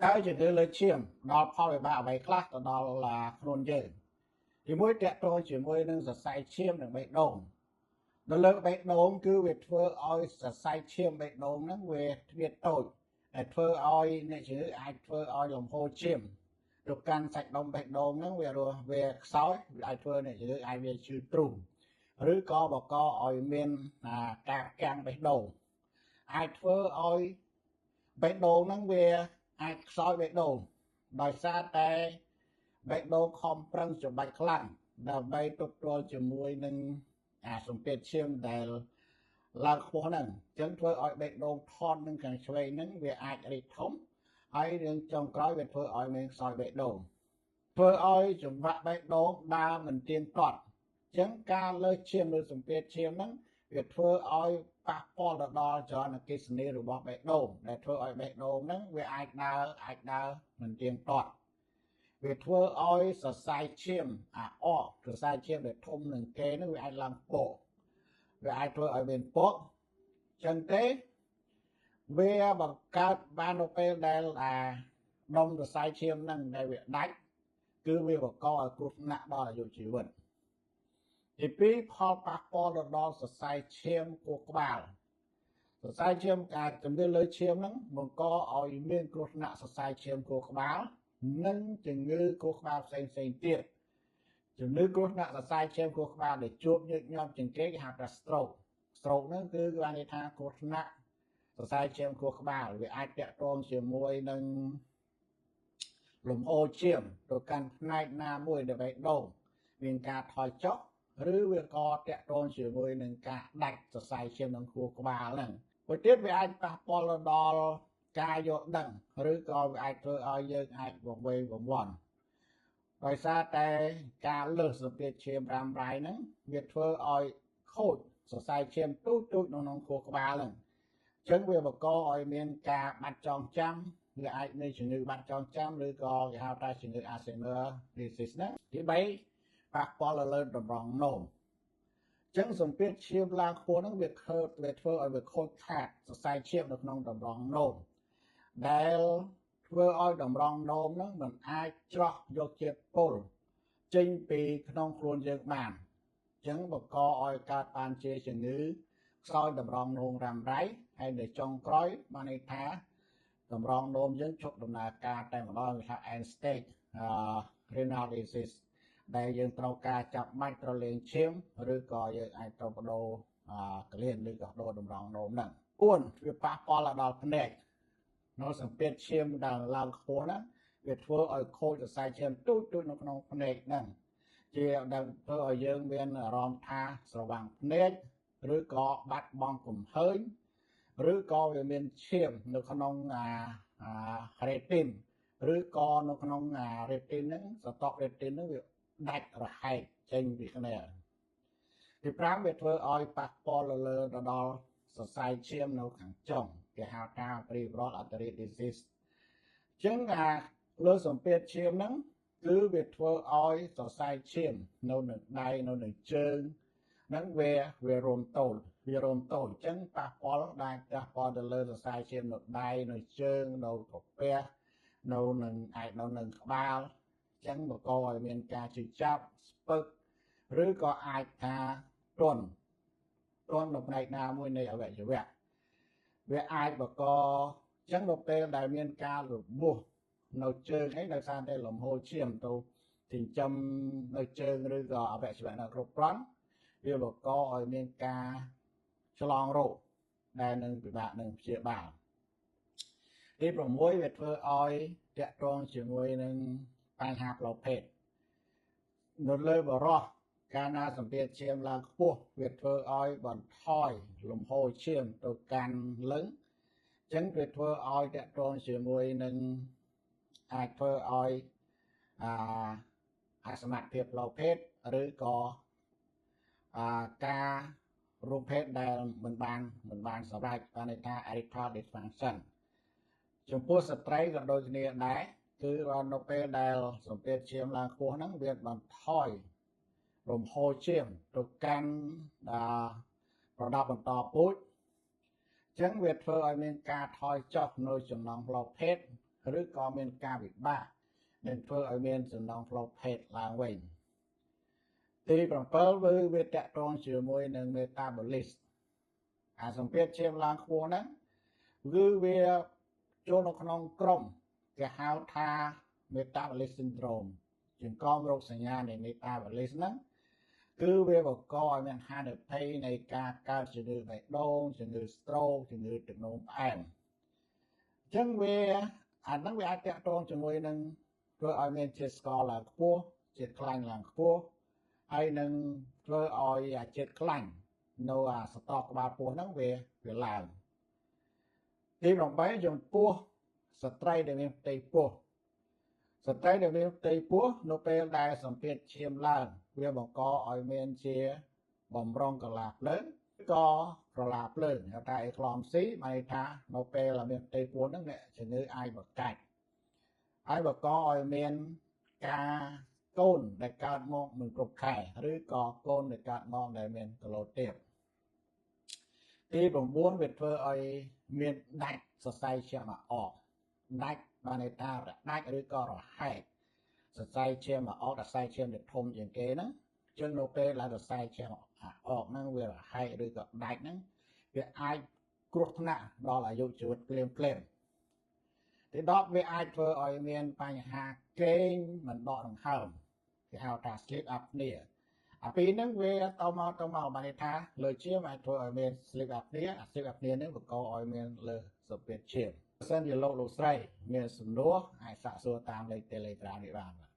tới chỉ đưa lên chiêm đó phao về bạo vậy class đó là luôn dễ thì mỗi trẻ tôi chỉ mới nâng giật sai chiêm được bệnh đồn đó là bệnh đồn cứ việc thưa oi giật sai chiêm bệnh đồn nó về việc tội để thưa oi này chứ ai thưa oi lòng hô chiêm được can sạch đông bệnh đồn nó về rồi về sói ai thưa này chứ ai về chữ trùng rứ co bò co oi miên cả càng bệnh đồn ai thưa oi bệnh đồn nó về ai sói bệnh đồnដោយសារតែបេះដូងខំប្រឹងច្របាច់ខ្លាំងដើម្បីទប់ទល់ជាមួយនឹងសម្ពាធឈាមដែលឡើងខ្ពស់ហ្នឹងអញ្ចឹងធ្វើឲ្យបេះដូងថននឹងខាងឆ្វេងហ្នឹងវាអាចរីកធំហើយរឿងចុងក្រោយវាធ្វើឲ្យមានខ្សោយបេះដូងធ្វើឲ្យចង្វាក់បេះដូងដើរមិនទៀងទាត់អញ្ចឹងការលើសឈាមឬសម្ពាធឈាមហ្នឹងវាធ្វើឲ្យប៉ះពាល់ទៅដល់ចរន្តអគ្គិសនីរបស់បេះដូងដែលធ្វើឲ្យបេះដូងហ្នឹងវាអាចដើរមិនទៀងទាត់វាធ្វើឲ្យសរសៃឈាមសរសៃឈាមដែលធំនឹងគេនឹងវាអាចឡើងពកវាអាចធ្វើឲ្យមានពកចឹងទេវាបង្កើតបាននៅពេលដែលដុំសរសៃឈាមហ្នឹងដែលវាដាច់គឺវាបង្កឲ្យគ្រោះថ្នាក់ដល់អាយុជីវិតទីពីរផលប៉ះពាល់ទៅដល់សរសៃឈាមខួរក្បាលសរសៃឈាមការជំនឿលើឈាមហ្នឹងបង្កឲ្យមានគ្រោះថ្នាក់សរសៃឈាមខួរក្បាលនិងជំងឺខួរក្បាលផ្សេងទៀតជំងឺគ្រោះថ្នាក់សរសៃឈាមខួរក្បាលដែលជួបញឹកញាប់ជាងគេគេហៅថា stroke ហ្នឹងគឺបានន័យថាគ្រោះថ្នាក់សរសៃឈាមខួរក្បាលវាអាចតាក់ទងជាមួយនឹងលំហូរឈាមទៅកាន់ផ្នែកណាមួយនៃបេះដូងមានការថយចុះឬវាក៏តាក់ទងជាមួយនឹងការដាច់សរសៃឈាមក្នុងខួរក្បាលហ្នឹងមួយទៀតវាអាចប៉ះពាល់ដល់ការយល់ដឹងឬក៏វាអាចធ្វើឲ្យយើងអាចវង្វេងវង្វាន់ដោយសារតែការលើសសម្ពាធឈាមរ៉ាំរ៉ៃហ្នឹងវាធ្វើឲ្យខូចសរសៃឈាមទូចនៅក្នុងខួរក្បាលហ្នឹងអញ្ចឹងវាបង្កឲ្យមានការបាត់ចងចាំវាអាចមានជំងឺបាត់ចងចាំឬក៏គេហៅថាជំងឺ Alzheimer disease ហ្នឹងទី3ប៉ះពាល់លើតម្រងនោមអញ្ចឹងសម្ពាធឈាមឡើងខ្ពស់ហ្នឹងវាធ្វើឲ្យវាខូចខាតសរសៃឈាមនៅក្នុងតម្រងនោមដែលធ្វើឲ្យតម្រងនោមហ្នឹងមិនអាចច្រោះយកជាតិពុលចេញពីក្នុងខ្លួនយើងបានអញ្ចឹងបង្កឲ្យកើតបានជាជំងឺខ្សោយតម្រងនោមរ៉ាំរ៉ៃហើយនៅចុងក្រោយបានន័យថាតម្រងនោមយើងឈប់ដំណើរការតែម្ដងវាថា end stage renal disease ដែលយើងត្រូវការចាប់បាច់ត្រូវលេងឈាមឬក៏យើងអាចត្រូវបដូរកលៀនឬក៏បដូរតម្រងនោមហ្នឹង4វាប៉ះពាល់ដល់ភ្នែកនៅសម្ពាធឈាមដែលឡើងខ្ពស់ណាវាធ្វើឲ្យខូចសរសៃឈាមទូចនៅក្នុងភ្នែកហ្នឹងជាដែលធ្វើឲ្យយើងមានអារម្មណ៍ថាស្រវាំងភ្នែកឬក៏បាត់បង់កំហើញឬក៏វាមានឈាមនៅក្នុងretin ឬក៏នៅក្នុង retin ហ្នឹងសតក់ retin ហ្នឹងវាដាច់រហែកចេញពីគ្នាទី5វាធ្វើឲ្យប៉ះពាល់ទៅដល់សរសៃឈាមនៅខាងចុងគេហៅថា peripheral artery disease អញ្ចឹងលើសម្ពាធឈាមហ្នឹងគឺវាធ្វើឲ្យសរសៃឈាមនៅនឹងដៃនៅនឹងជើងហ្នឹងវារំតូចអញ្ចឹងប៉ះពាល់ទៅលើសរសៃឈាមនៅដៃនៅជើងនៅក្រពះនៅនឹងក្បាលអញ្ចឹងបង្កឲ្យមានការឈឺចាប់ស្ពឹកឬក៏អាចថាទន់នៅផ្នែកណាមួយនៃអវយវៈវាអាចបង្កអញ្ចឹងនៅពេលដែលមានការរបួសនៅជើងអីដោយសារតែលំហូរឈាមទៅចិញ្ចឹមនៅជើងឬក៏អវយវៈនៅគ្រប់គ្រាន់វាបង្កឲ្យមានការឆ្លងរោគដែលនឹងពិបាកនឹងព្យាបាលទី6វាធ្វើឲ្យតាក់ទងជាមួយនឹងបញ្ហាផ្លូវភេទនៅលើបរិះកាលណាសម្ពាធឈាមឡើងខ្ពស់វាធ្វើឲ្យបន្ថយលំហូរឈាមទៅកាន់លឹងអញ្ចឹងវាធ្វើឲ្យតាក់ទងជាមួយនឹងអាចធ្វើឲ្យអសមត្ថភាពផ្លូវភេទឬក៏ការរួមភេទដែលមិនបានសម្រេចបានន័យថា erectile dysfunction ចំពោះស្ត្រីក៏ដូចគ្នាដែរគឺនៅពេលដែលសម្ពាធឈាមឡើងខ្ពស់ហ្នឹងវាបន្ថយលំហូរឈាមទៅកាន់ប្រដាប់បន្តពូជអញ្ចឹងវាធ្វើឲ្យមានការថយចុះនៅចំណង់ផ្លូវភេទ ឬក៏មានការវិបាកដែលធ្វើឲ្យមានចំណងផ្លូវភេទឡើងវិញទី7គឺវាតកតងជាមួយនឹង metabolism អាសម្ពាធឈាមឡើងខ្ពស់ហ្នឹងគឺវាចូលនៅក្នុងក្រុមគេហៅថា metabolic syndrome ជាងកំរោគសញ្ញានៃ metabolism ហ្នឹងគឺវាបង្កឲ្យមានហានិភ័យនៃការកើតជំងឺបេះដូងជំងឺ stroke ជំងឺទឹកនោមផ្អែមអញ្ចឹងវាអាហ្នឹងវាអាចតកតងជាមួយនឹងធ្វើឲ្យមានជាតិស្ករឡើងខ្ពស់ជាតិខ្លាញ់ឡើងខ្ពស់ហើយនឹងធ្វើឲ្យជាតិខ្លាញ់នៅសតក្បាលពោះហ្នឹងវាឡើងទី8ចំពោះស្ត្រីដែលមានផ្ទៃពោះស្ត្រីដែលមានផ្ទៃពោះនៅពេលដែលសម្ពាធឈាមឡើងវាបង្កឲ្យមានជាបំរុងកលាភ្លើងក៏ក្រឡាភ្លើងហៅថាអេក្លមស៊ីបានន័យថានៅពេលមានផ្ទៃពោះហ្នឹងអ្នកជំងឺអាចបង្កាច់ហើយបង្កឲ្យមានការកូនដែលកើតមកមិនគ្រប់ខែឬក៏កូនដែលកើតមកដែលមានកឡូទៀបទី9វាធ្វើឲ្យមានដាច់សរសៃឈាមអាអកដាច់បានន័យថាដាច់ឬក៏រហែកសរសៃឈាមអាអកសរសៃឈាមដែលធំជាងគេហ្នឹងជាងនៅពេលដែលសរសៃឈាមអាអកហ្នឹងវារហែកឬក៏ដាច់ហ្នឹងវាអាចគ្រោះថ្នាក់ដល់អាយុជីវិតភ្លាមទី10វាអាចធ្វើឲ្យមានបញ្ហាគេងមិនដកដង្ហើមគេហៅថា sleep apnea អាពីរហ្នឹងវាទៅមកបានន័យថាលើឈាមអាចធ្វើឲ្យមាន sleep apnea sleep apnea ហ្នឹងបង្កឲ្យមានលើសម្ពាធឈាមបើសិនជាលោកស្រីមានសំណួរអាចសាកសួរតាមលេខ Telegram នេះបាន